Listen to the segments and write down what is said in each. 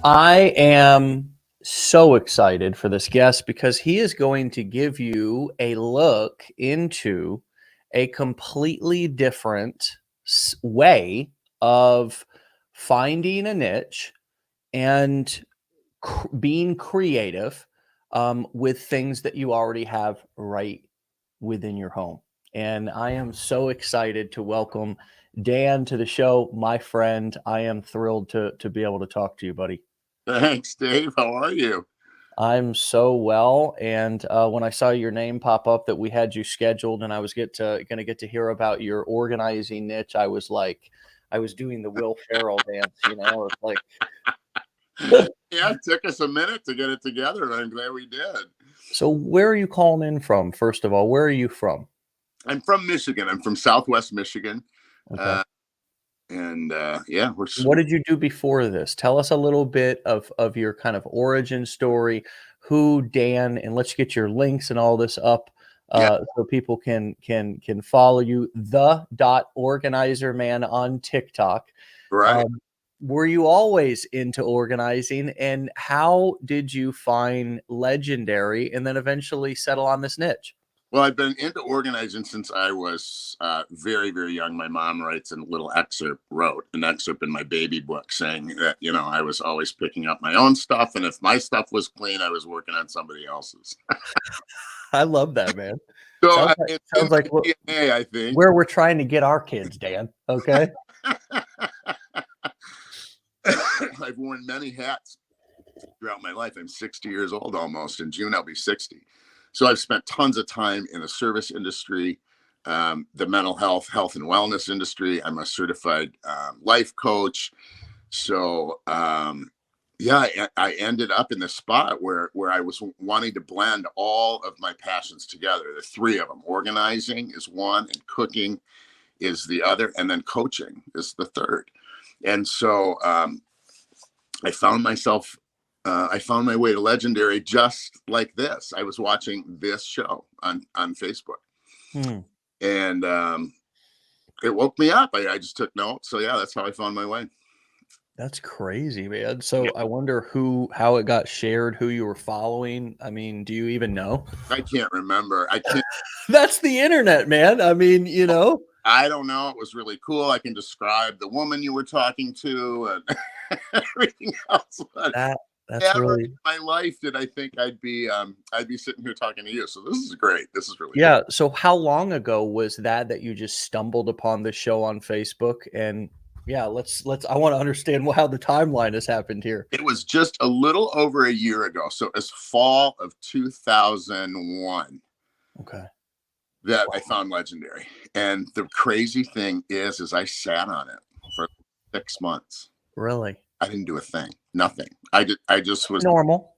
I am so excited for this guest because he is going to give you a look into a completely different way of finding a niche and being creative with things that you already have right within your home. And I am so excited to welcome Dan to the show, my friend. I am thrilled to be able to talk to you, buddy. Thanks, Dave. How are you? I'm so well, and when I saw your name pop up that we had you scheduled, and I was gonna get to hear about your organizing niche, I was like, I was doing the Will Ferrell dance, it's like. Yeah, it took us a minute to get it together, and I'm glad we did. So, where are you calling in from? First of all, where are you from? I'm from Michigan. I'm from Southwest Michigan, Okay. uh, and yeah, we're What did you do before this? Tell us a little bit of your kind of origin story, who Dan, and let's get your links and all this up yeah, so people can follow you. The dot organizer man on TikTok. right. Um, were you always into organizing, and how did you find Legendary and then eventually settle on this niche? Well, I've been into organizing since I was very, very young. My mom wrote an excerpt in my baby book saying that, I was always picking up my own stuff. And if my stuff was clean, I was working on somebody else's. I love that, man. So Sounds like it's in sounds like my DNA, I think. where we're trying to get our kids, Dan. Okay. I've worn many hats throughout my life. I'm 60 years old almost. In June, I'll be 60. So I've spent tons of time in the service industry, the mental health and wellness industry. I'm a certified life coach. So yeah, I ended up in the spot where I was wanting to blend all of my passions together. The three of them: organizing is one, and cooking is the other, and then coaching is the third. And so I found myself, I found my way to Legendary just like this. I was watching this show on Facebook, Hmm. and it woke me up. I just took notes. So yeah, that's how I found my way. That's crazy, man. Yeah, So I wonder how it got shared, who you were following. I mean, do you even know? I can't remember. I can't. That's the internet, man. I mean, I don't know. It was really cool. I can describe the woman you were talking to and everything else. But that that's never really. in my life did I think I'd be sitting here talking to you. So this is great. This is really cool. Yeah. So how long ago was that you just stumbled upon the show on Facebook? And yeah, I want to understand how the timeline has happened here. It was just a little over a year ago. So it's fall of 2001 Okay. that I found Legendary. And the crazy thing is I sat on it for 6 months. Really? I didn't do a thing, nothing. I just was, Normal.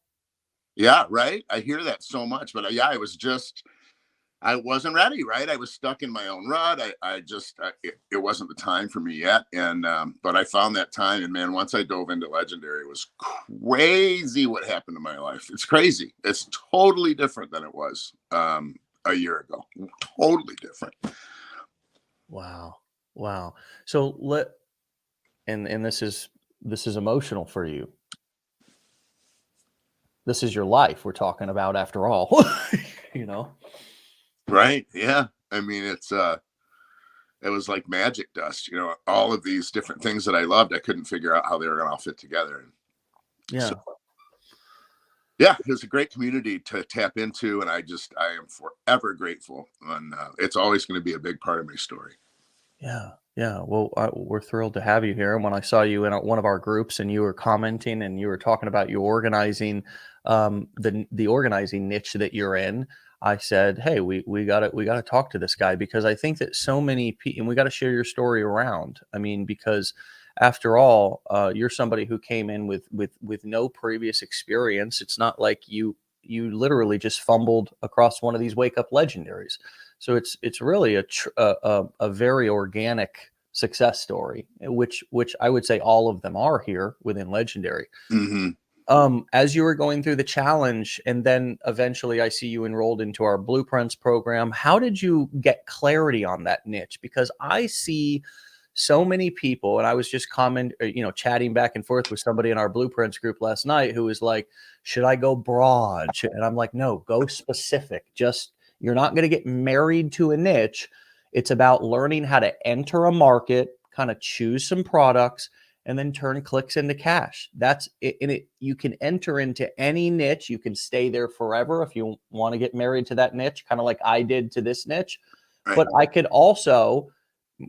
yeah, right. I hear that so much, but yeah, I wasn't ready, right? I was stuck in my own rut. It wasn't the time for me yet. And, but I found that time. And man, once I dove into Legendary, it was crazy what happened to my life. It's crazy. It's totally different than it was a year ago. Totally different. Wow. Wow. So and this is emotional for you. This is your life we're talking about after all. you know. Right. Yeah. I mean, it was like magic dust, all of these different things that I loved. I couldn't figure out how they were going to all fit together. And so, Yeah. yeah, it was a great community to tap into. And I am forever grateful. And it's always going to be a big part of my story. Yeah. Yeah. Well, we're thrilled to have you here. And when I saw you in one of our groups and you were commenting and you were talking about your organizing, the organizing niche that you're in, I said, "Hey, we gotta talk to this guy because I think that so many people, and we got to share your story around. I mean, because after all, you're somebody who came in with no previous experience. It's not like you literally just fumbled across one of these wake up legendaries. So it's really a very organic success story, which I would say all of them are here within Legendary. Mm-hmm. As you were going through the challenge, and then eventually I see you enrolled into our Blueprints program. How did you get clarity on that niche? Because I see so many people, and I was just chatting back and forth with somebody in our Blueprints group last night who was like, should I go broad? And I'm like, no, go specific. Just, you're not going to get married to a niche. It's about learning how to enter a market, kind of choose some products, and then turn clicks into cash. That's it. And you can enter into any niche. You can stay there forever if you want to get married to that niche, kind of like I did to this niche. Right. But I could also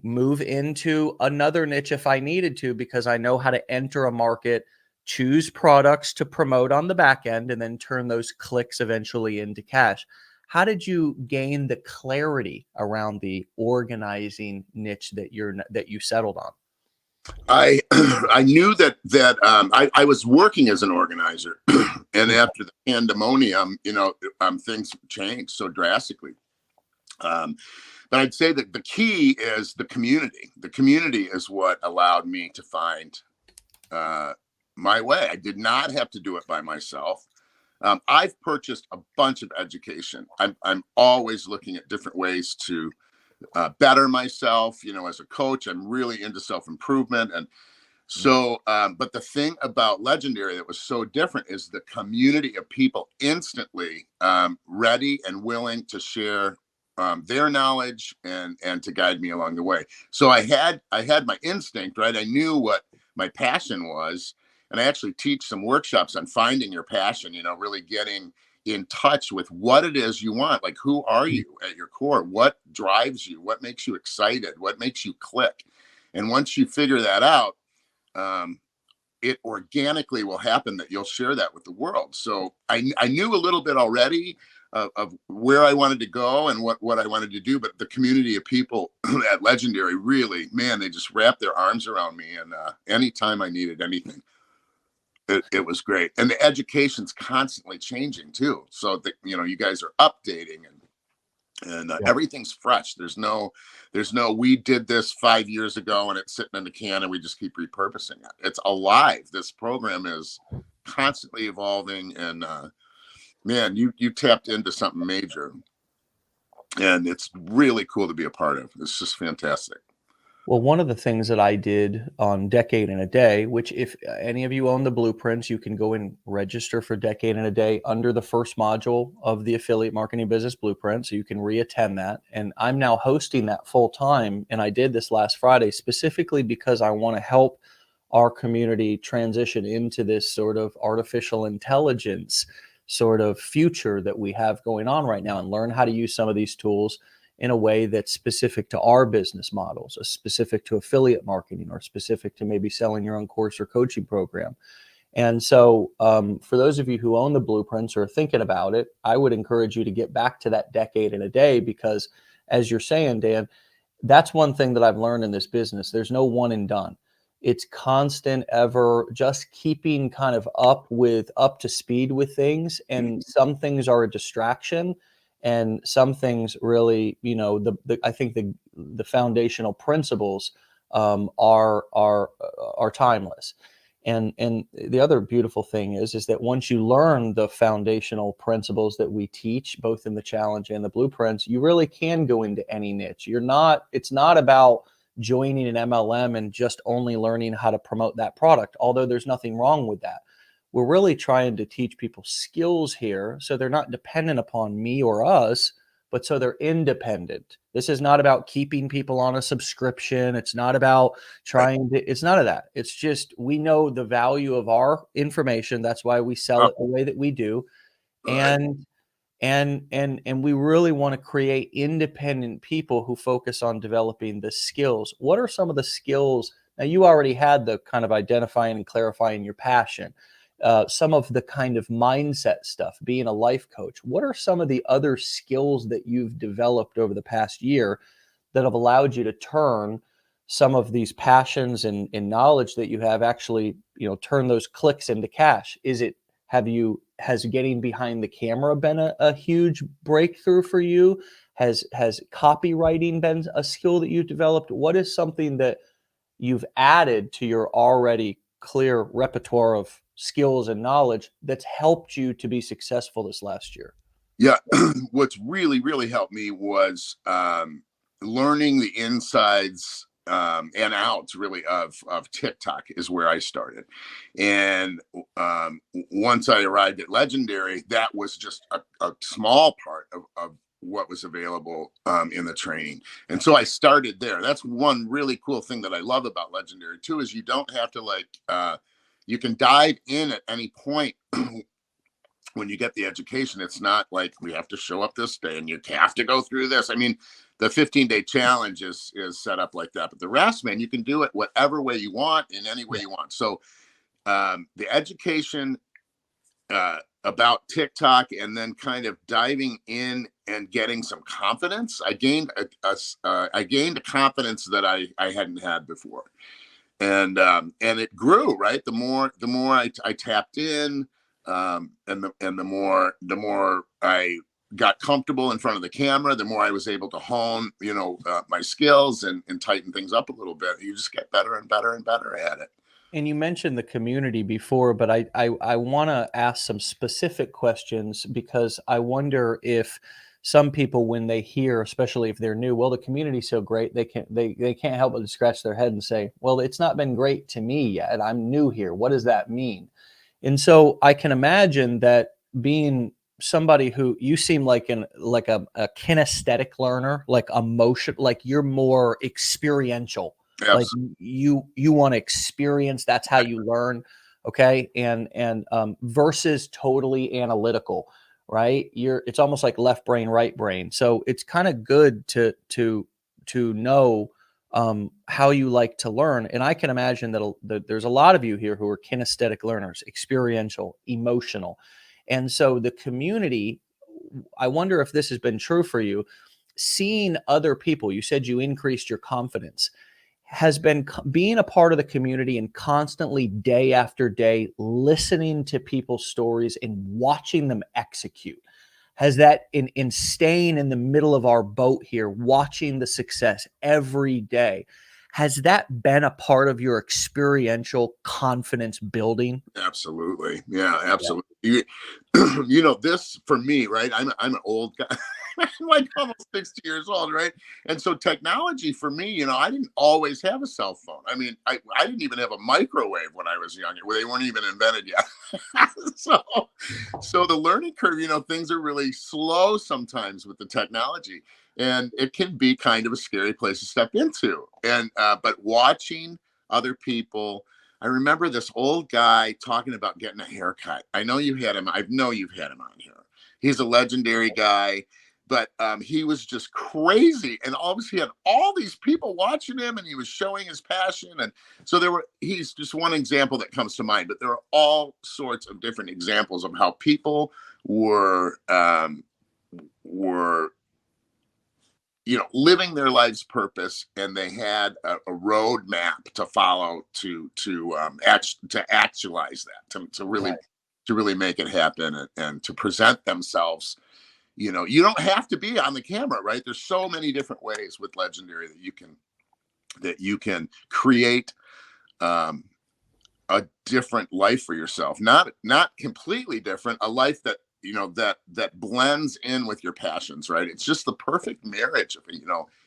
move into another niche if I needed to, because I know how to enter a market, choose products to promote on the back end, and then turn those clicks eventually into cash. How did you gain the clarity around the organizing niche that you settled on? I I knew that I was working as an organizer, and after the pandemonium, things changed so drastically. But I'd say that the key is the community. The community is what allowed me to find my way. I did not have to do it by myself. I've purchased a bunch of education. I'm always looking at different ways to better myself. As a coach, I'm really into self-improvement. And so, but the thing about Legendary that was so different is the community of people instantly ready and willing to share their knowledge and to guide me along the way. So I had my instinct, right? I knew what my passion was, and I actually teach some workshops on finding your passion. Really getting in touch with what it is you want. Like, who are you at your core? What drives you? What makes you excited? What makes you click? And once you figure that out, it organically will happen that you'll share that with the world. So I knew a little bit already of where I wanted to go and what I wanted to do, but the community of people at Legendary really, man, they just wrapped their arms around me. And anytime I needed anything, it was great. And the education's constantly changing too. So that, you guys are updating and Yeah. everything's fresh. There's no, we did this 5 years ago and it's sitting in the can and we just keep repurposing it. It's alive. This program is constantly evolving, and man, you tapped into something major, and it's really cool to be a part of. It's just fantastic. Well, one of the things that I did on Decade in a Day, which if any of you own the blueprints, you can go and register for Decade in a Day under the first module of the Affiliate Marketing Business Blueprint. So you can reattend that. And I'm now hosting that full time. And I did this last Friday specifically because I want to help our community transition into this sort of artificial intelligence sort of future that we have going on right now, and learn how to use some of these tools in a way that's specific to our business models, specific to affiliate marketing, or specific to maybe selling your own course or coaching program. And so for those of you who own the blueprints or are thinking about it, I would encourage you to get back to that Decade in a Day, because as you're saying, Dan, that's one thing that I've learned in this business. There's no one and done. It's constant, ever just keeping kind of up to speed with things. And some things are a distraction, and some things really, I think the foundational principles are timeless. And the other beautiful thing is that once you learn the foundational principles that we teach, both in the challenge and the blueprints, you really can go into any niche. It's not about joining an MLM and just only learning how to promote that product, although there's nothing wrong with that. We're really trying to teach people skills here, so they're not dependent upon me or us, but so they're independent. This is not about keeping people on a subscription. It's not about it's none of that. It's just, we know the value of our information. That's why we sell it the way that we do. And we really want to create independent people who focus on developing the skills. What are some of the skills? Now, you already had the kind of identifying and clarifying your passion. Some of the kind of mindset stuff, being a life coach. What are some of the other skills that you've developed over the past year that have allowed you to turn some of these passions and knowledge that you have, actually, turn those clicks into cash? Has getting behind the camera been a huge breakthrough for you? Has copywriting been a skill that you've developed? What is something that you've added to your already clear repertoire of skills and knowledge that's helped you to be successful this last year? Yeah. What's really, really helped me was learning the insides and outs really of TikTok is where I started. And once I arrived at Legendary, that was just a small part of what was available in the training. And so I started there. That's one really cool thing that I love about Legendary too, is you don't have to like, you can dive in at any point. When you get the education, it's not like we have to show up this day and you have to go through this. I mean, the 15-day challenge is set up like that, but the rest, man, you can do it whatever way you want, in any way you want. So the education about TikTok, and then kind of diving in and getting some confidence. I gained a confidence that I hadn't had before, and it grew, right. The more I tapped in, and the more I got comfortable in front of the camera, the more I was able to hone, my skills and tighten things up a little bit. You just get better and better and better at it. And you mentioned the community before, but I want to ask some specific questions, because I wonder if some people, when they hear, especially if they're new, well, the community's so great, they can't help but scratch their head and say, well, it's not been great to me yet. I'm new here. What does that mean? And so I can imagine that, being somebody who you seem like a kinesthetic learner, like emotion, like you're more experiential. Yes. Like you want to experience, that's how you learn. Okay. And versus totally analytical, right? It's almost like left brain, right brain. So it's kind of good to know how you like to learn. And I can imagine that there's a lot of you here who are kinesthetic learners, experiential, emotional. And so the community, I wonder if this has been true for you, seeing other people, you said you increased your confidence, has been being a part of the community and constantly day after day listening to people's stories and watching them execute. Has that, in staying in the middle of our boat here, watching the success every day, has that been a part of your experiential confidence building? Absolutely. Yeah, absolutely. This for me, right? I'm an old guy. I'm like almost 60 years old, right? And so technology for me, I didn't always have a cell phone. I mean, I didn't even have a microwave when I was younger, where they weren't even invented yet. so the learning curve, things are really slow sometimes with the technology, and it can be kind of a scary place to step into. And but watching other people, I remember this old guy talking about getting a haircut. I know you had him. I know you've had him on here. He's a legendary guy, but he was just crazy. And obviously he had all these people watching him, and he was showing his passion. And so he's just one example that comes to mind, but there are all sorts of different examples of how people were living their life's purpose, and they had a roadmap to follow to actualize that, to really Right. to really make it happen, and to present themselves. You don't have to be on the camera, right? There's so many different ways with Legendary that you can create a different life for yourself. Not completely different, a life that that blends in with your passions, right? It's just the perfect marriage of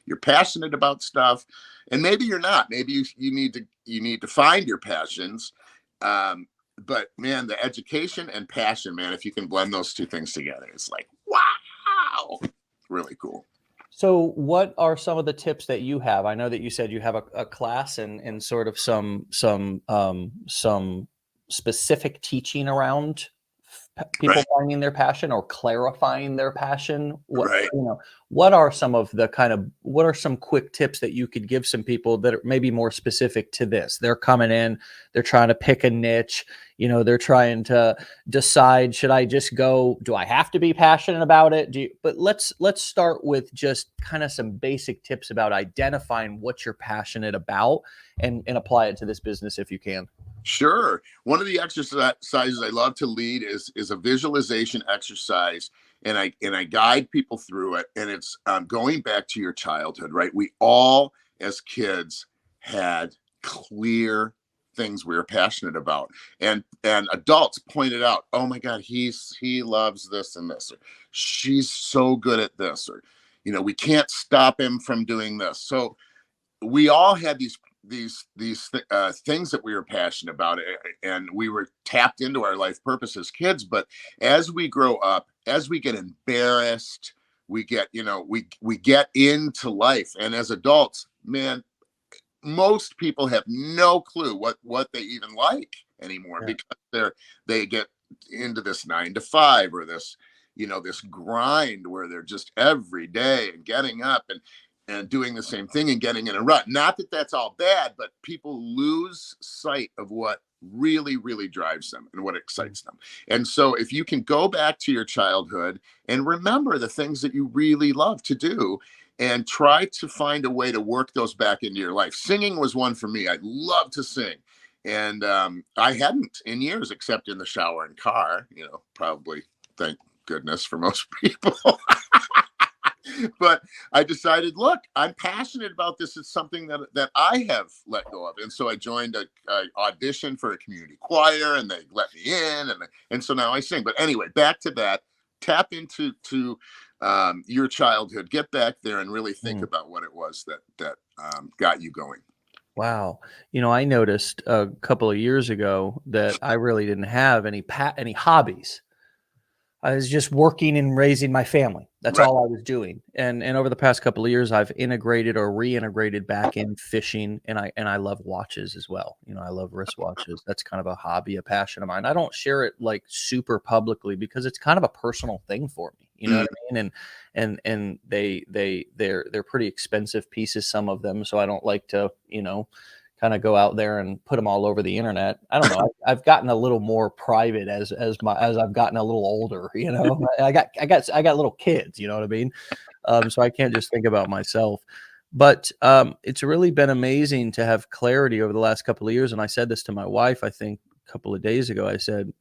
you're passionate about stuff, and maybe you're not. Maybe you need to find your passions. But man, the education and passion, man, if you can blend those two things together, it's like, wow, really cool. So what are some of the tips that you have? I know that you said you have a class and sort of some specific teaching around people Right. finding their passion or clarifying their passion. Right. What are some quick tips that you could give some people that are maybe more specific to this? They're coming in, they're trying to pick a niche, they're trying to decide, should I just go, do I have to be passionate about it? But let's start with just kind of some basic tips about identifying what you're passionate about, and apply it to this business if you can. Sure. One of the exercises I love to lead is a visualization exercise, and I guide people through it. And it's going back to your childhood, right? We all, as kids, had clear things we were passionate about, and adults pointed out, oh my God, he loves this and this, or she's so good at this, or we can't stop him from doing this. So we all had things that we were passionate about, and we were tapped into our life purpose as kids. But as we grow up, as we get embarrassed, we get, we get into life, and as adults, man, most people have no clue what they even like anymore, Yeah. because they get into this 9 to 5, or this, this grind where they're just every day and getting up and doing the same thing and getting in a rut. Not that that's all bad, but people lose sight of what really, really drives them and what excites them. And so if you can go back to your childhood and remember the things that you really love to do, and try to find a way to work those back into your life. Singing was one for me. I love to sing. And I hadn't in years, except in the shower and car, probably, thank goodness for most people. But I decided, look, I'm passionate about this. It's something that I have let go of. And so I joined a audition for a community choir, and they let me in. And so now I sing. But anyway, back to that. Tap into your childhood. Get back there and really think about what it was that got you going. Wow. I noticed a couple of years ago that I really didn't have any hobbies. I was just working and raising my family. That's Right. all I was doing. And over the past couple of years, I've integrated or reintegrated back in fishing, and I love watches as well. I love wristwatches. That's kind of a hobby, a passion of mine. I don't share it like super publicly because it's kind of a personal thing for me. You know what I mean? And they're pretty expensive pieces, some of them. So I don't like to, kind of go out there and put them all over the internet. I don't know. I've gotten a little more private as I've gotten a little older. I got little kids. You know what I mean? So I can't just think about myself. But it's really been amazing to have clarity over the last couple of years. And I said this to my wife, I think a couple of days ago. I said,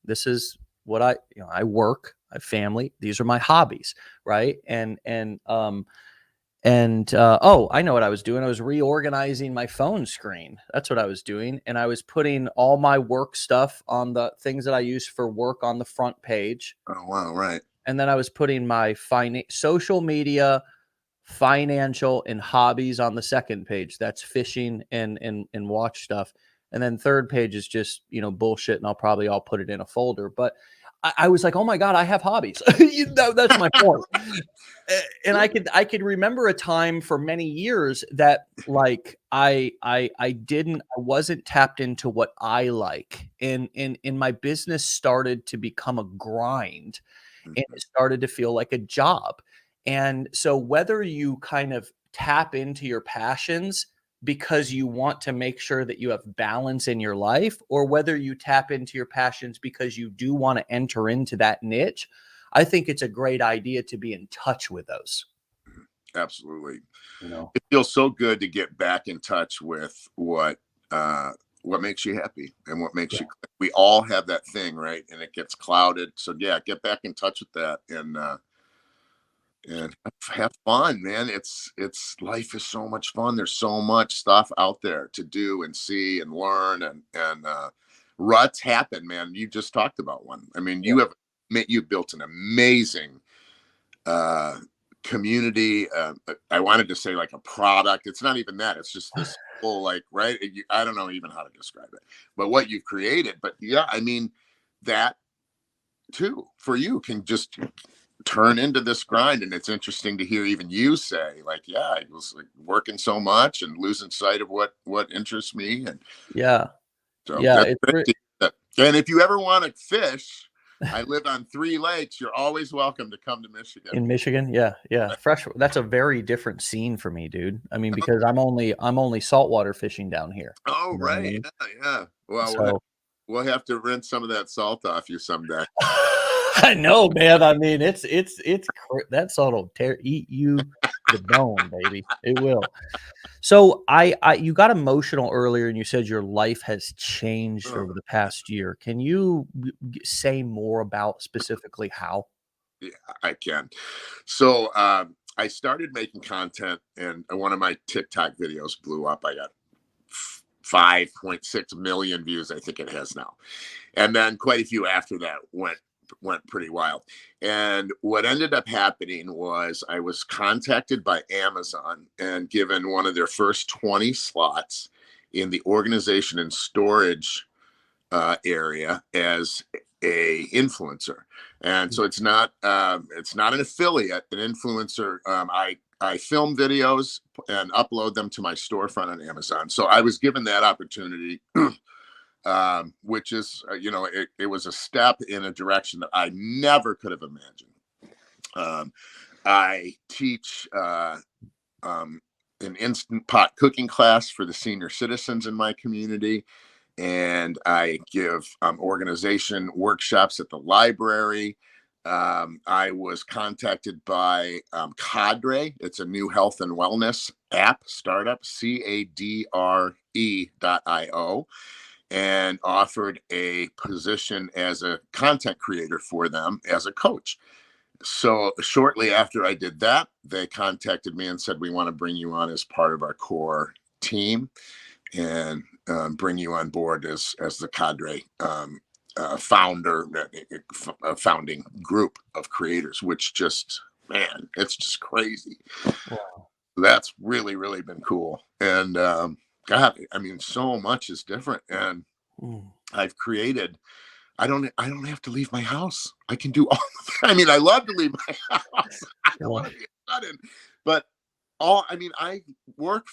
this is what I work, I have family. These are my hobbies, right? I know what I was doing. I was reorganizing my phone screen. That's what I was doing. And I was putting all my work stuff on the things that I use for work on the front page. Oh, wow. Right. And then I was putting my social media, financial, and hobbies on the second page. That's fishing and watch stuff. And then third page is just, bullshit. And I'll put it in a folder. But I was like, oh my God, I have hobbies. That's my point. And I could remember a time for many years that like I wasn't tapped into what I like. And my business started to become a grind, and it started to feel like a job. And so whether you kind of tap into your passions because you want to make sure that you have balance in your life, or whether you tap into your passions because you do want to enter into that niche, I think it's a great idea to be in touch with those. Absolutely. It feels so good to get back in touch with what makes you happy and what makes you. We all have that thing, right? And it gets clouded. So yeah, get back in touch with that and have fun, man. It's life is so much fun. There's so much stuff out there to do and see and learn, and ruts happen, man. You just talked about one. I mean, you've built an amazing community. I wanted to say like a product. It's not even that. It's just this whole like, right? I don't know even how to describe it, but what you've created. But yeah, I mean, that too for you can just turn into this grind. And it's interesting to hear even you say like, yeah, I was like working so much and losing sight of what interests me. And so that's great. And if you ever want to fish, I live on 3 lakes. You're always welcome to come to Michigan. In Michigan, yeah, fresh. That's a very different scene for me, dude. I mean, because I'm only saltwater fishing down here. Oh, right. I mean? Yeah. Well, we'll have to rinse some of that salt off you someday. I know, man. I mean, it's that salt will eat you the bone, baby. It will. So you got emotional earlier, and you said your life has changed over the past year. Can you say more about specifically how? Yeah, I can. So I started making content, and one of my TikTok videos blew up. I got 5.6 million views, I think it has now. And then quite a few after that went went pretty wild. And what ended up happening was I was contacted by Amazon and given one of their first 20 slots in the organization and storage area as a influencer. And so it's not an affiliate, an influencer. I film videos and upload them to my storefront on Amazon. So I was given that opportunity, which is, it was a step in a direction that I never could have imagined. I teach an instant pot cooking class for the senior citizens in my community. And I give organization workshops at the library. I was contacted by Cadre. It's a new health and wellness app startup, CADRE.io, and offered a position as a content creator for them as a coach. So shortly after I did that, they contacted me and said, we want to bring you on as part of our core team and bring you on board as the Cadre founding group of creators, which just, man, it's just crazy. Wow. That's really, really been cool. And God, I mean, so much is different. And I've created, I don't have to leave my house. I can do all of it. I mean, I love to leave my house. I don't want to be sudden, but I work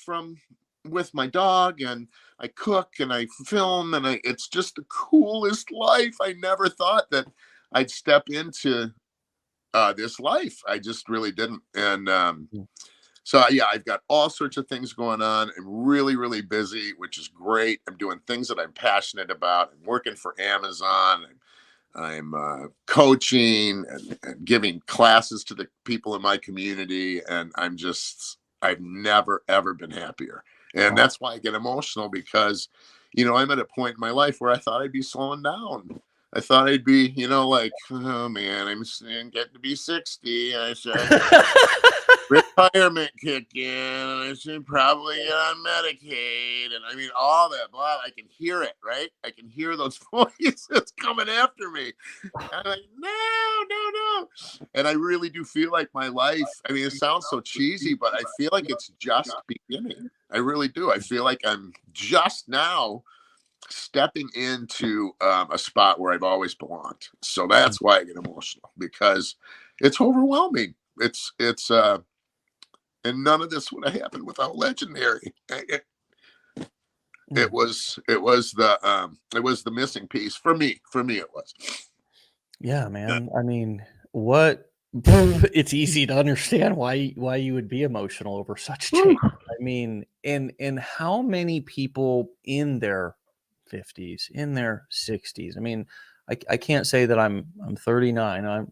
with my dog, and I cook and I film, and it's just the coolest life. I never thought that I'd step into this life. I just really didn't. And so yeah, I've got all sorts of things going on. I'm really, really busy, which is great. I'm doing things that I'm passionate about. I'm working for Amazon. I'm coaching and giving classes to the people in my community. And I've never, ever been happier. And that's why I get emotional, because, I'm at a point in my life where I thought I'd be slowing down. I thought I'd be, like, oh man, I'm getting to be 60. I should retirement kick in, and I should probably get on Medicaid, and I mean all that blah. I can hear it, right? I can hear those voices coming after me. I'm like, no. And I really do feel like my life, I mean, it sounds so cheesy, but I feel like it's just beginning. I really do. I feel like I'm just now stepping into a spot where I've always belonged. So that's why I get emotional, because it's overwhelming. It's and none of this would have happened without Legendary. It was the missing piece for me. It was. Yeah, man. I mean, it's easy to understand why you would be emotional over such change. I mean, in how many people in their 50s, in their 60s? I mean, I can't say that I'm 39.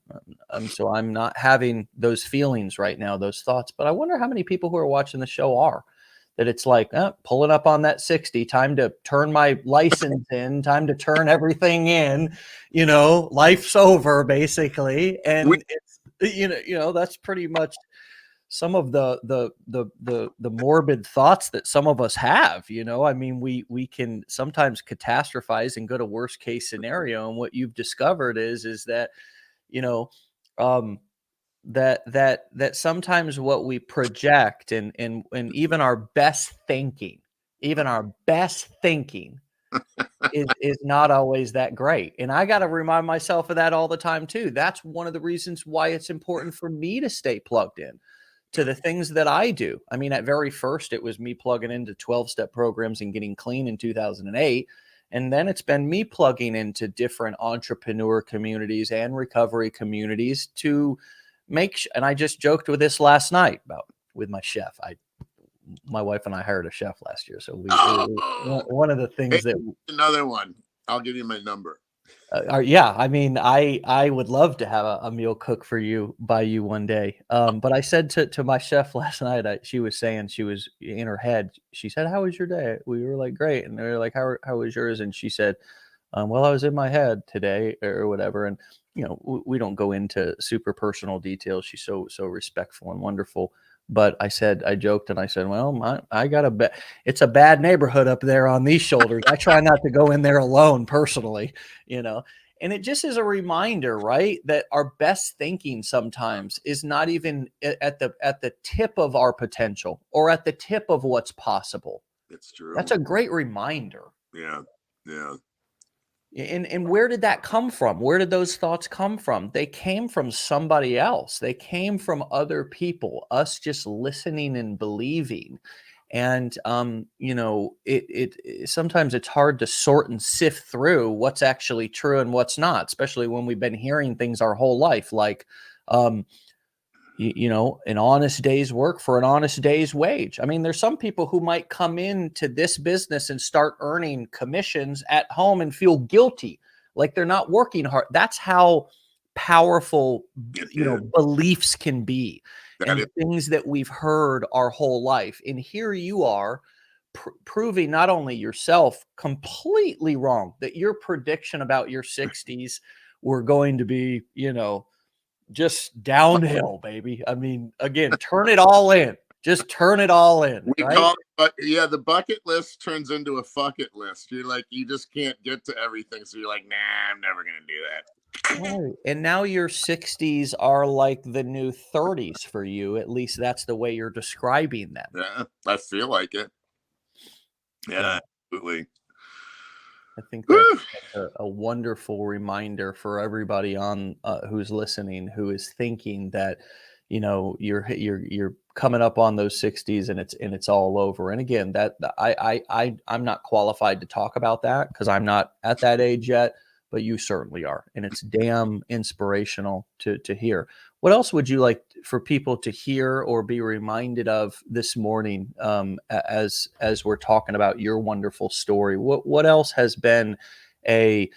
So I'm not having those feelings right now, those thoughts. But I wonder how many people who are watching the show are. That it's like, pulling up on that 60, time to turn my license in, time to turn everything in, life's over basically. And it's, that's pretty much some of the morbid thoughts that some of us have. I mean, we can sometimes catastrophize and go to worst case scenario. And what you've discovered is that, that sometimes what we project and even our best thinking is not always that great. And I got to remind myself of that all the time too. That's one of the reasons why it's important for me to stay plugged in to the things that I do. I mean, at very first, it was me plugging into 12-step programs and getting clean in 2008. And then it's been me plugging into different entrepreneur communities and recovery communities to and I just joked with this last night with my chef. My wife and I hired a chef last year. So one of the things another one, I'll give you my number. Yeah, I mean, I would love to have a meal cook for you by you one day. But I said to my chef last night, she was saying, she was in her head. She said, "How was your day?" We were like, "Great." And they were like, how was yours? And she said, "Well, I was in my head today," or whatever. And we don't go into super personal details. She's so respectful and wonderful. But I joked and I said, "Well, I got it's a bad neighborhood up there on these shoulders. I try not to go in there alone personally, And it just is a reminder, right, that our best thinking sometimes is not even at the tip of our potential or at the tip of what's possible. It's true. That's a great reminder. Yeah. Yeah. And where did that come from? Where did those thoughts come from? They came from somebody else. They came from other people, us just listening and believing. And sometimes it's hard to sort and sift through what's actually true and what's not, especially when we've been hearing things our whole life, like um, an honest day's work for an honest day's wage. I mean, there's some people who might come into this business and start earning commissions at home and feel guilty, like they're not working hard. That's how powerful, beliefs can be, and things that we've heard our whole life. And here you are proving not only yourself completely wrong, that your prediction about your 60s were going to be, just downhill, baby. I mean, again, turn it all in. Just turn it all in. We right? call it, but yeah, the bucket list turns into a fuck it list. You're like, you just can't get to everything. So you're like, nah, I'm never going to do that. Right. And now your 60s are like the new 30s for you. At least that's the way you're describing them. Yeah, I feel like it. Yeah, absolutely. I think that's a wonderful reminder for everybody on who's listening, who is thinking that, you're coming up on those 60s and it's all over. And again, that I'm not qualified to talk about that because I'm not at that age yet, but you certainly are. And it's damn inspirational to hear. What else would you like for people to hear or be reminded of this morning as we're talking about your wonderful story? What else has been either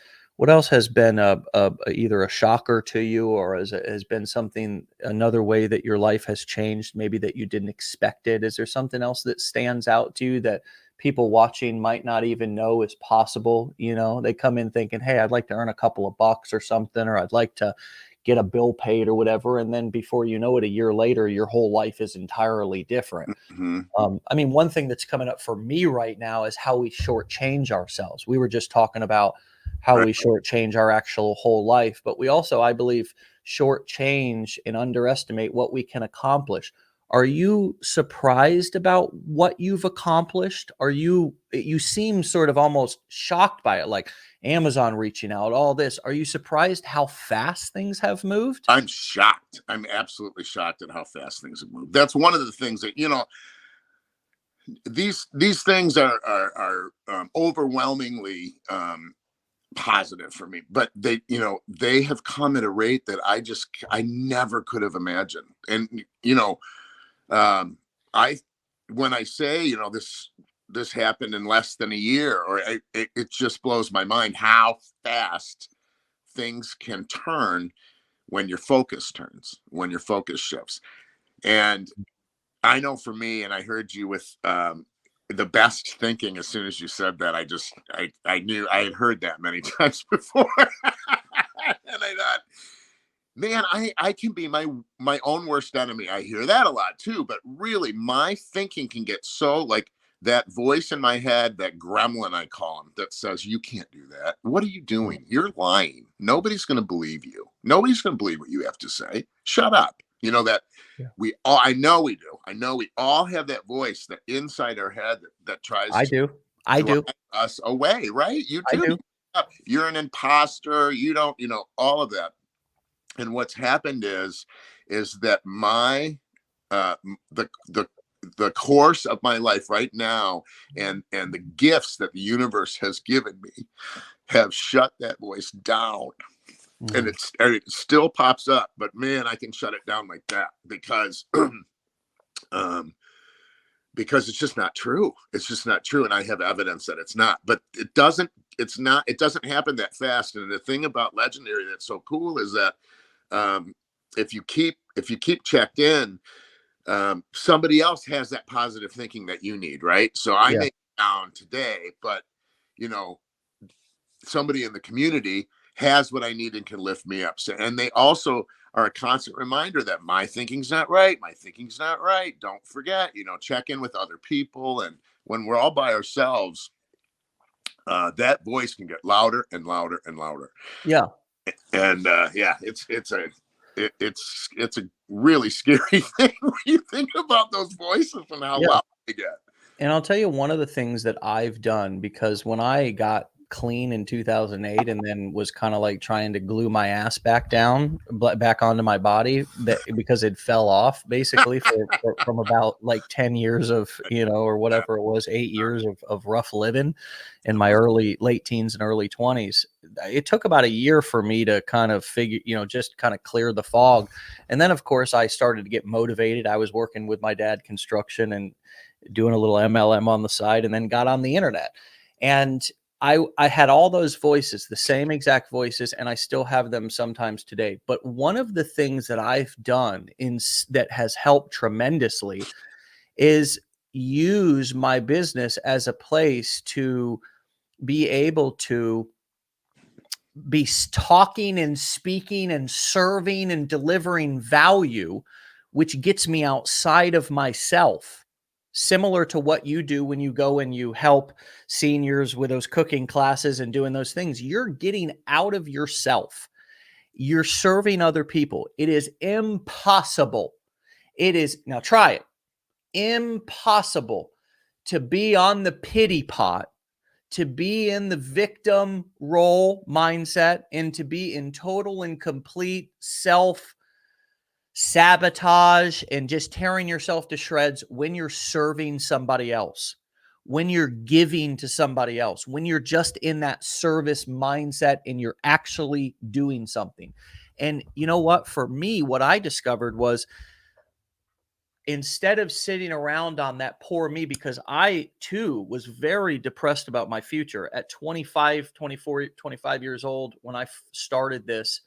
a shocker to you or has been another way that your life has changed, maybe that you didn't expect it? Is there something else that stands out to you that people watching might not even know is possible? They come in thinking, hey, I'd like to earn a couple of bucks or something, or I'd like to get a bill paid or whatever. And then before you know it, a year later, your whole life is entirely different. Mm-hmm. I mean, one thing that's coming up for me right now is how we shortchange ourselves. We were just talking about how we shortchange our actual whole life, but we also, I believe, shortchange and underestimate what we can accomplish. Are you surprised about what you've accomplished? You seem sort of almost shocked by it, like Amazon reaching out, all this. Are you surprised how fast things have moved? I'm shocked. I'm absolutely shocked at how fast things have moved. That's one of the things that, these things are overwhelmingly positive for me, but they have come at a rate that I never could have imagined. And when I say this happened in less than a year, or it just blows my mind how fast things can turn when your focus shifts. And I know for me, and I heard you with the best thinking. As soon as you said that, I knew I had heard that many times before. And I thought, man, I can be my own worst enemy. I hear that a lot too, but really my thinking can get so, like, that voice in my head, that gremlin I call him, that says, you can't do that. What are you doing? You're lying. Nobody's going to believe you. Nobody's going to believe what you have to say. Shut up. I know we do. I know we all have that voice that inside our head that tries I do drive us away, right? You too. I do. You're an imposter. You don't, all of that. And what's happened is that the course of my life right now and the gifts that the universe has given me have shut that voice down. And it still pops up, but man, I can shut it down like that because it's just not true. It's just not true. And I have evidence that it's not, but it doesn't happen that fast. And the thing about Legendary that's so cool is that if you keep checked in, somebody else has that positive thinking that you need, right? So I may be down today, but somebody in the community has what I need and can lift me up. So, and they also are a constant reminder that my thinking's not right. Don't forget, check in with other people. And when we're all by ourselves, that voice can get louder and louder and louder. Yeah. And yeah, it's a really scary thing when you think about those voices and how Yeah. loud they get. And I'll tell you one of the things that I've done, because when I got clean in 2008 and then was kind of like trying to glue my ass back down, back onto my body, that because it fell off basically from about like 10 years of, or whatever it was, 8 years of rough living in my late teens and early 20s. It took about a year for me to kind of figure, just kind of clear the fog. And then of course I started to get motivated. I was working with my dad construction and doing a little MLM on the side, and then got on the internet. And I had all those voices, the same exact voices, and I still have them sometimes today. But one of the things that I've done that has helped tremendously is use my business as a place to be able to be talking and speaking and serving and delivering value, which gets me outside of myself. Similar to what you do when you go and you help seniors with those cooking classes and doing those things. You're getting out of yourself. You're serving other people. It is impossible. Now try it. Impossible to be on the pity pot, to be in the victim role mindset, and to be in total and complete self sabotage and just tearing yourself to shreds when you're serving somebody else, when you're giving to somebody else, when you're just in that service mindset and you're actually doing something. And you know what? For me, what I discovered was, instead of sitting around on that poor me, because I too was very depressed about my future at 25, 24, 25 years old. When I started this,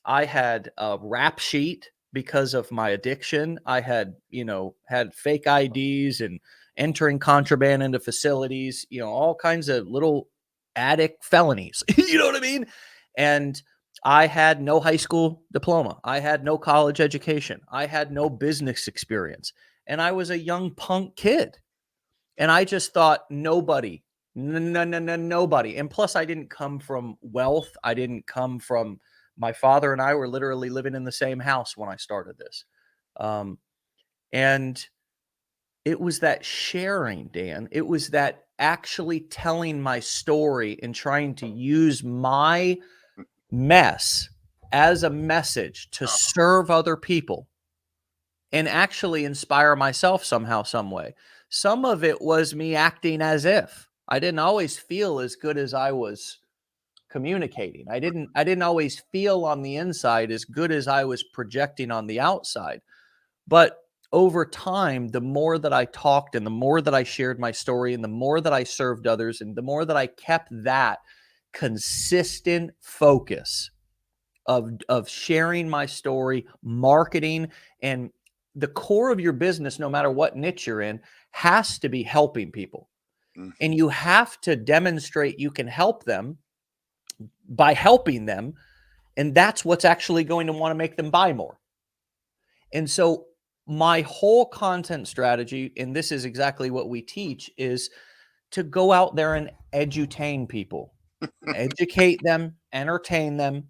I had a rap sheet because of my addiction. I had, had fake IDs and entering contraband into facilities, all kinds of little addict felonies. You know what I mean? And I had no high school diploma. I had no college education. I had no business experience. And I was a young punk kid. And I just thought nobody. And plus, I didn't come from wealth. I didn't come from, my father and I were literally living in the same house when I started this. And it was that sharing, Dan. It was that actually telling my story and trying to use my mess as a message to serve other people and actually inspire myself somehow, some way. Some of it was me acting as if. I didn't always feel as good as I was communicating. I didn't always feel on the inside as good as I was projecting on the outside. But over time, the more that I talked and the more that I shared my story and the more that I served others and the more that I kept that consistent focus of sharing my story, marketing, and the core of your business, no matter what niche you're in, has to be helping people. And you have to demonstrate you can help them by helping them. And that's what's actually going to want to make them buy more. And so my whole content strategy, and this is exactly what we teach, is to go out there and edutain people, educate them, entertain them.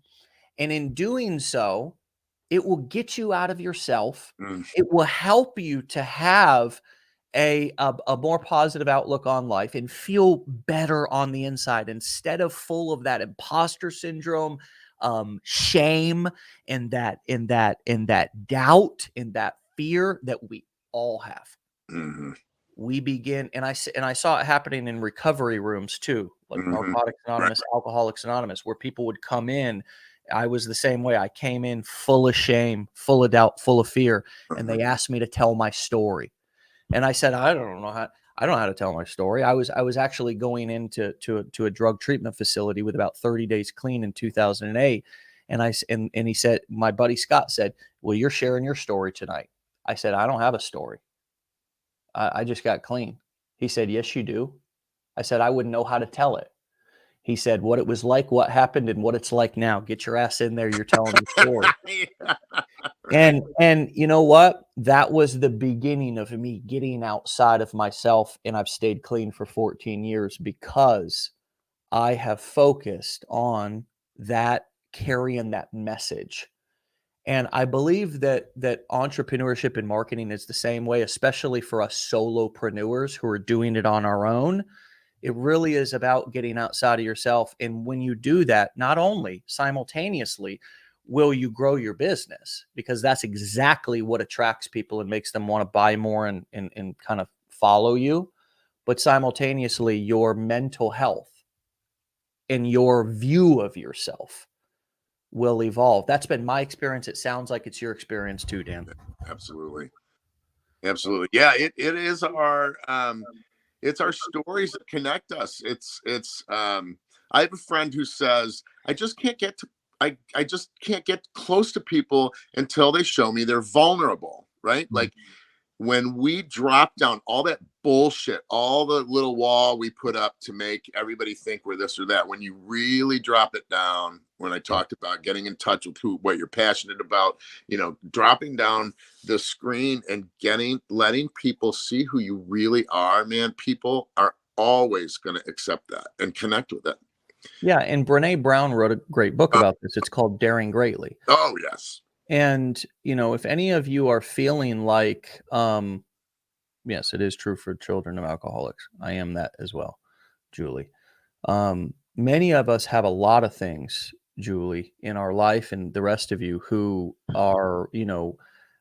And in doing so, it will get you out of yourself. It will help you to have a more positive outlook on life and feel better on the inside, instead of full of that imposter syndrome, shame, and that doubt and that fear that we all have. We begin, and I saw it happening in recovery rooms too, like Narcotics Anonymous, Alcoholics Anonymous, where people would come in. I was the same way. I came in full of shame, full of doubt, full of fear, and they asked me to tell my story. And I said, I don't know how to tell my story. I was actually going into a drug treatment facility with about 30 days clean in 2008. And he said, my buddy Scott said, well, you're sharing your story tonight. I said, I don't have a story. I just got clean. He said, yes, you do. I said, I wouldn't know how to tell it. He said, what it was like, what happened, and what it's like now. Get your ass in there. You're telling the story. Yeah, right. And you know what? That was the beginning of me getting outside of myself. And I've stayed clean for 14 years because I have focused on that, carrying that message. And I believe that entrepreneurship and marketing is the same way, especially for us solopreneurs who are doing it on our own. It really is about getting outside of yourself. And when you do that, not only simultaneously will you grow your business, because that's exactly what attracts people and makes them want to buy more and kind of follow you, but simultaneously your mental health and your view of yourself will evolve. That's been my experience. It sounds like it's your experience too, Dan. Absolutely. Absolutely. Yeah, it is our it's our stories that connect us. It's I have a friend who says, I just can't get close to people until they show me they're vulnerable, right? Mm. Like when we drop down all that bullshit, all the little wall we put up to make everybody think we're this or that, when you really drop it down, when I Yeah. talked about getting in touch with what you're passionate about, dropping down the screen and letting people see who you really are, man, people are always going to accept that and connect with it. Yeah. And Brene Brown wrote a great book Uh, about this. It's called Daring Greatly. oh yes. And, if any of you are feeling like, yes, it is true for children of alcoholics. I am that as well, Julie. Many of us have a lot of things, Julie, in our life, and the rest of you who are,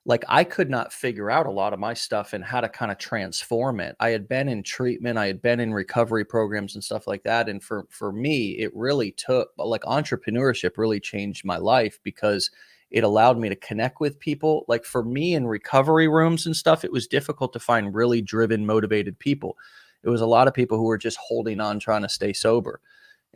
like I could not figure out a lot of my stuff and how to kind of transform it. I had been in treatment, I had been in recovery programs and stuff like that. And for me, it really took like entrepreneurship really changed my life because it allowed me to connect with people. Like for me in recovery rooms and stuff, it was difficult to find really driven, motivated people. It was a lot of people who were just holding on, trying to stay sober.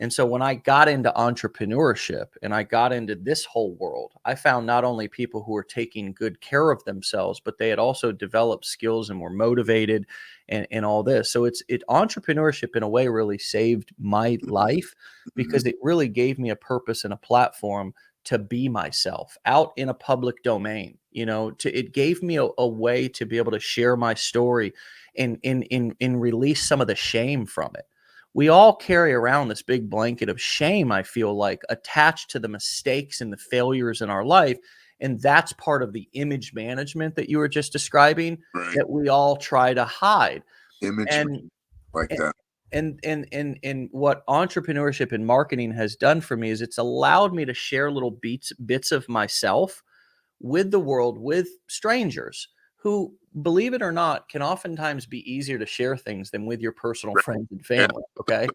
And so when I got into entrepreneurship and I got into this whole world, I found not only people who were taking good care of themselves, but they had also developed skills and were motivated and all this. So entrepreneurship in a way really saved my life Mhm. because it really gave me a purpose and a platform to be myself out in a public domain. It gave me a way to be able to share my story and release some of the shame from it. We all carry around this big blanket of shame, I feel like, attached to the mistakes and the failures in our life. And that's part of the image management that you were just describing Right. that we all try to hide. Image And like that. and what entrepreneurship and marketing has done for me is it's allowed me to share little bits of myself with the world, with strangers who, believe it or not, can oftentimes be easier to share things than with your personal Right. friends and Yeah. family. Okay.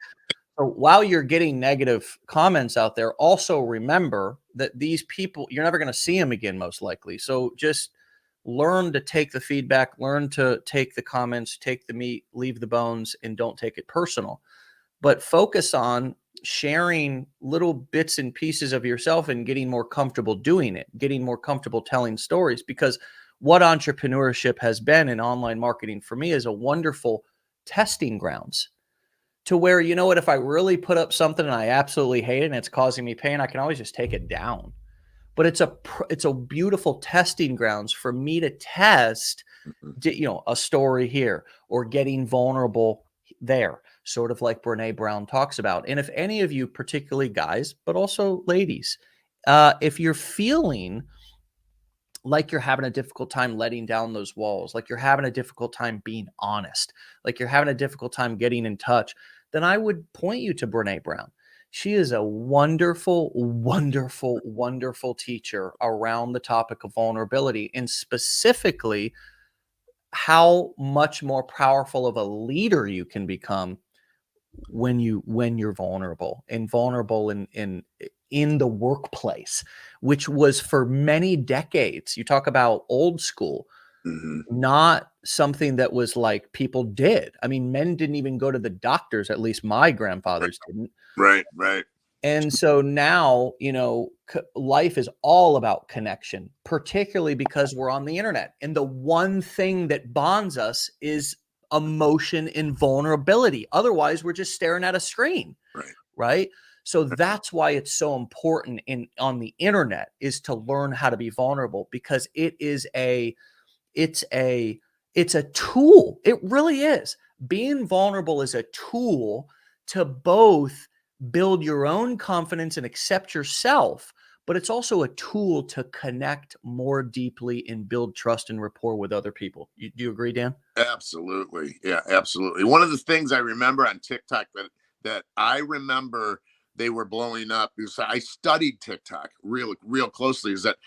So while you're getting negative comments out there, also remember that these people, you're never going to see them again, most likely. So just learn to take the feedback, learn to take the comments, take the meat, leave the bones, and don't take it personal. But focus on sharing little bits and pieces of yourself and getting more comfortable doing it, getting more comfortable telling stories. Because what entrepreneurship has been in online marketing for me is a wonderful testing grounds to where, you know what, if I really put up something and I absolutely hate it and it's causing me pain, I can always just take it down. But it's a beautiful testing grounds for me to test, Mhm. a story here or getting vulnerable there, sort of like Brene Brown talks about. And if any of you, particularly guys, but also ladies, if you're feeling like you're having a difficult time letting down those walls, like you're having a difficult time being honest, like you're having a difficult time getting in touch, then I would point you to Brene Brown. She is a wonderful, wonderful, wonderful teacher around the topic of vulnerability and specifically how much more powerful of a leader you can become when you're vulnerable and vulnerable in the workplace, which was for many decades. You talk about old school, Mhm. not something that was like people did. I mean, men didn't even go to the doctors, at least my Right. grandfathers didn't. Right. Right. And so now, life is all about connection, particularly because we're on the internet. And the one thing that bonds us is emotion and vulnerability. Otherwise, we're just staring at a screen, Right. right? So that's why it's so important on the internet is to learn how to be vulnerable because it's a it's a tool. It really is. Being vulnerable is a tool to both build your own confidence and accept yourself, but it's also a tool to connect more deeply and build trust and rapport with other people. Do you agree, Dan? Absolutely. Yeah, absolutely. One of the things I remember on TikTok that I remember they were blowing up, because I studied TikTok real closely, is that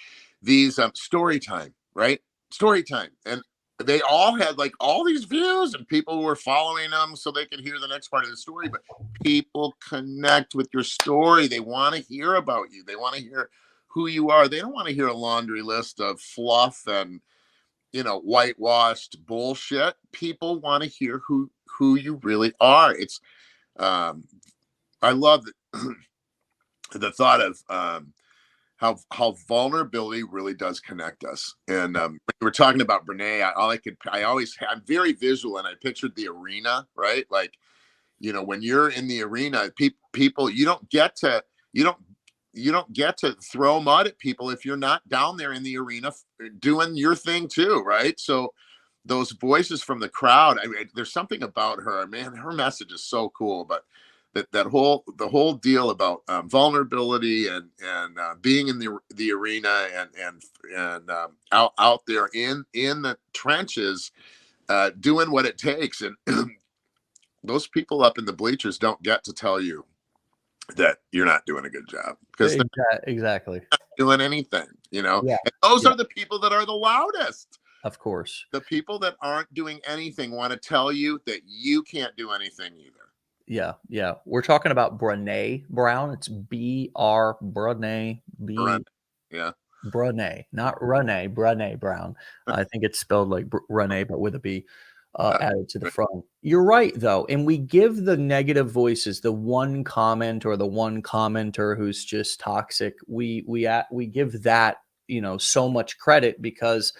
these story time, right? Story time. And they all had like all these views, and people were following them so they could hear the next part of the story. But people connect with your story. They want to hear about you. They want to hear who you are. They don't want to hear a laundry list of fluff and, whitewashed bullshit. People want to hear who you really are. It's um I love the thought of how vulnerability really does connect us. And when we were talking about Brene, I'm very visual, and I pictured the arena, right? Like, when you're in the arena, people, you don't you don't get to throw mud at people if you're not down there in the arena doing your thing too, right? So those voices from the crowd, I mean, there's something about her, man. Her message is so cool. But the whole deal about vulnerability and being in the arena and out there in the trenches, doing what it takes. And those people up in the bleachers don't get to tell you that you're not doing a good job, because they're Exactly. not doing anything. Yeah. And those Yeah. are the people that are the loudest. Of course. The people that aren't doing anything want to tell you that you can't do anything either. Yeah. Yeah. We're talking about Brene Brown. It's BR Brene Right. Yeah. Brene, not Rene, Brene Brown. I think it's spelled like Rene, but with a B added to the front. You're right, though. And we give the negative voices, the one comment or the one commenter who's just toxic. We give that, so much credit, because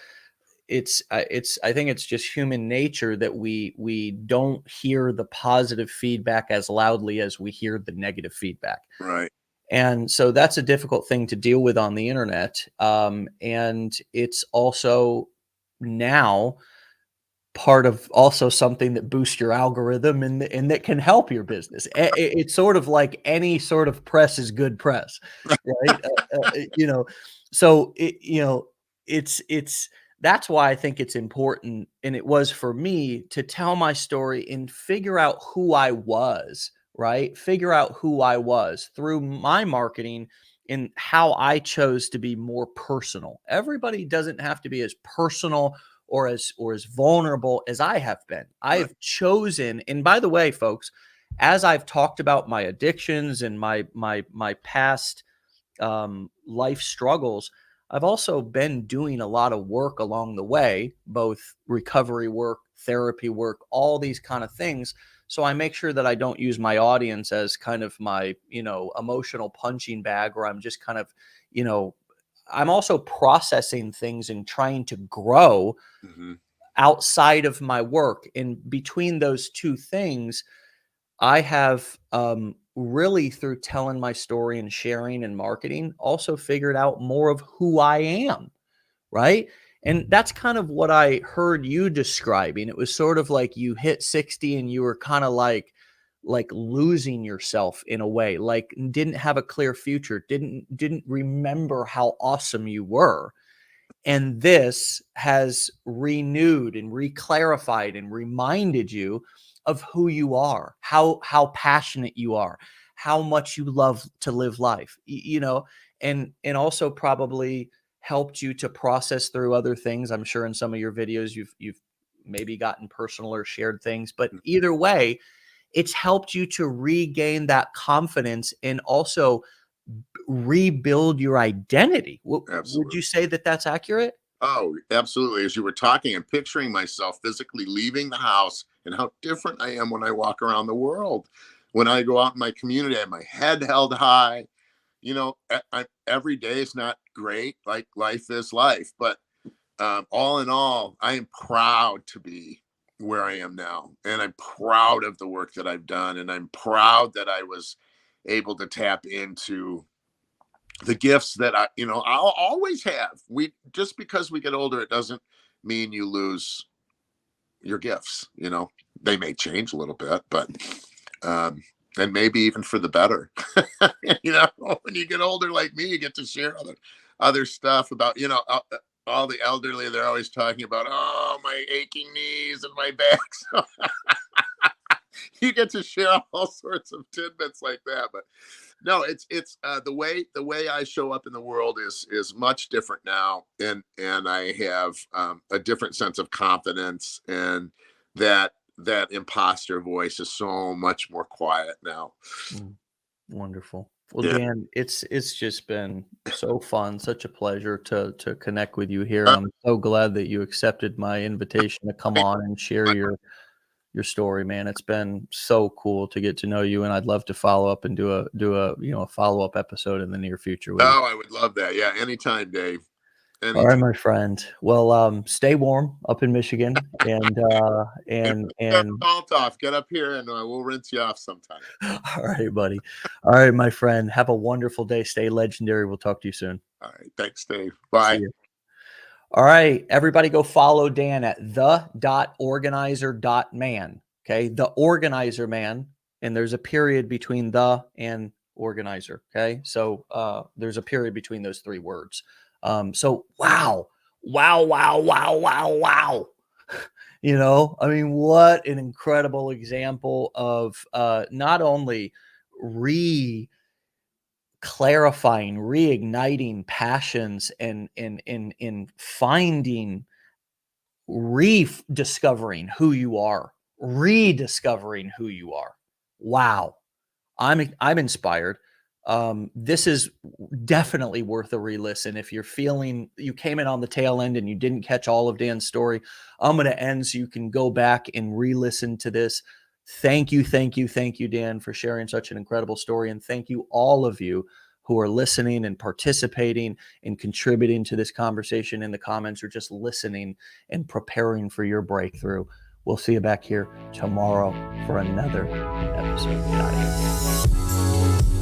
I think it's just human nature that we don't hear the positive feedback as loudly as we hear the negative feedback. Right. And so that's a difficult thing to deal with on the internet. And it's also now part of also something that boosts your algorithm and that can help your business. It's sort of like any sort of press is good press, right? So it's that's why I think it's important, and it was for me, to tell my story and figure out who I was, right? Figure out who I was through my marketing and how I chose to be more personal. Everybody doesn't have to be as personal or as vulnerable as I have been. I Right. have chosen, and by the way, folks, as I've talked about my addictions and my past life struggles, I've also been doing a lot of work along the way, both recovery work, therapy work, all these kind of things. So I make sure that I don't use my audience as kind of my, emotional punching bag, or I'm just kind of, you know, I'm also processing things and trying to grow Hmm. outside of my work. And between those two things, I have really, through telling my story and sharing and marketing, also figured out more of who I am. Right. And that's kind of what I heard you describing. It was sort of like you hit 60 and you were kind of like losing yourself in a way, like didn't have a clear future, didn't remember how awesome you were. And this has renewed and reclarified and reminded you of who you are, how passionate you are, how much you love to live life, and also probably helped you to process through other things. I'm sure in some of your videos you've maybe gotten personal or shared things, but either way, it's helped you to regain that confidence and also rebuild your identity. Would Absolutely. you say that that's accurate? Oh, absolutely. As you were talking, I'm picturing myself physically leaving the house and how different I am when I walk around the world. When I go out in my community, I have my head held high. Every day is not great. Like, life is life. But all in all, I am proud to be where I am now. And I'm proud of the work that I've done. And I'm proud that I was able to tap into the gifts that I'll always have. We Just because we get older, it doesn't mean you lose your gifts. They may change a little bit, but um, and maybe even for the better. You know, when you get older like me, you get to share other stuff about, you know, all the elderly. They're always talking about, oh, my aching knees and my back. So you get to share all sorts of tidbits like that. But no, it's the way I show up in the world is much different now, and I have a different sense of confidence, and that imposter voice is so much more quiet now. Mm, wonderful. Well, Yeah. Dan, it's just been so fun, such a pleasure to connect with you here, Uh, and I'm so glad that you accepted my invitation to come on and share your story, man. It's been so cool to get to know you, and I'd love to follow up and do a a follow-up episode in the near future with you. oh, I would love that. Yeah, anytime, Dave. All right, Anytime. my friend. Well, stay warm up in Michigan, and If and you have and salt off, get up here and we'll rinse you off sometime. all right, buddy. All right, my friend. Have a wonderful day. Stay legendary. We'll talk to you soon. All right. Thanks, Dave. See Bye. you. All right, everybody go follow Dan at the.organizer.man. Okay, the organizer man, and there's a period between the and organizer. Okay, so there's a period between those three words. So wow, wow, wow, wow, wow, wow. You know, I mean, what an incredible example of not only re clarifying, reigniting passions and in finding, rediscovering who you are, rediscovering who you are. Wow. I'm inspired. This is definitely worth a re-listen. If you're feeling you came in on the tail end and you didn't catch all of Dan's story, I'm going to end so you can go back and re-listen to this. Thank you, thank you, thank you, Dan, for sharing such an incredible story. And thank you, all of you who are listening and participating and contributing to this conversation in the comments, or just listening and preparing for your breakthrough. We'll see you back here tomorrow for another episode. Get out of here.